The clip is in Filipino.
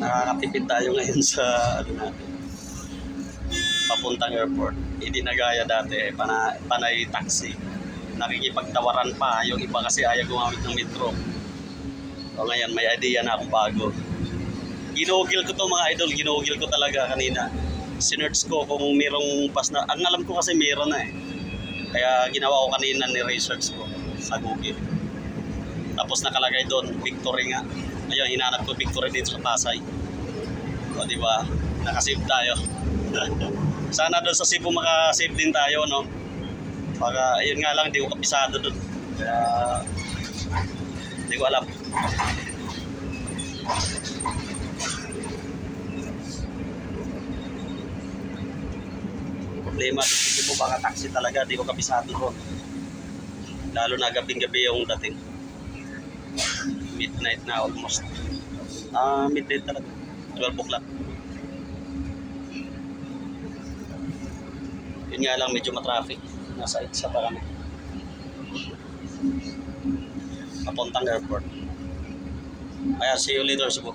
Nakakatipid tayo ngayon sa ano natin, papuntang airport. Hindi na gaya dati, panay taxi. Nakikipagtawaran pa, yung iba kasi ayaw gumamit ng metro. O ngayon, may idea na akong bago. Ginugil ko to mga idol, ginugil ko talaga kanina. Sinerch ko kung mayroong pass na, ang alam ko kasi mayroon na eh. Kaya ginawa ko kanina ni research ko sa Google. Tapos nakalagay doon, Victory nga. Ayun, hinanap ko Victory dito sa Pasay. O diba, nakasave tayo. Sana doon sa Cebu makasave din tayo, no? Baka, ayun nga lang, di ko kapisado doon. Kaya, di ko alam. Problema doon sa Cebu, baka taxi talaga, di ko kapisado doon. Lalo na gabing-gabi yung dating. Midnight na almost. Midnight talaga. 12 o'clock. Yun nga lang, medyo matraffic. Nasa isa pa kami. Papuntang airport. Kaya see you later, Cebu.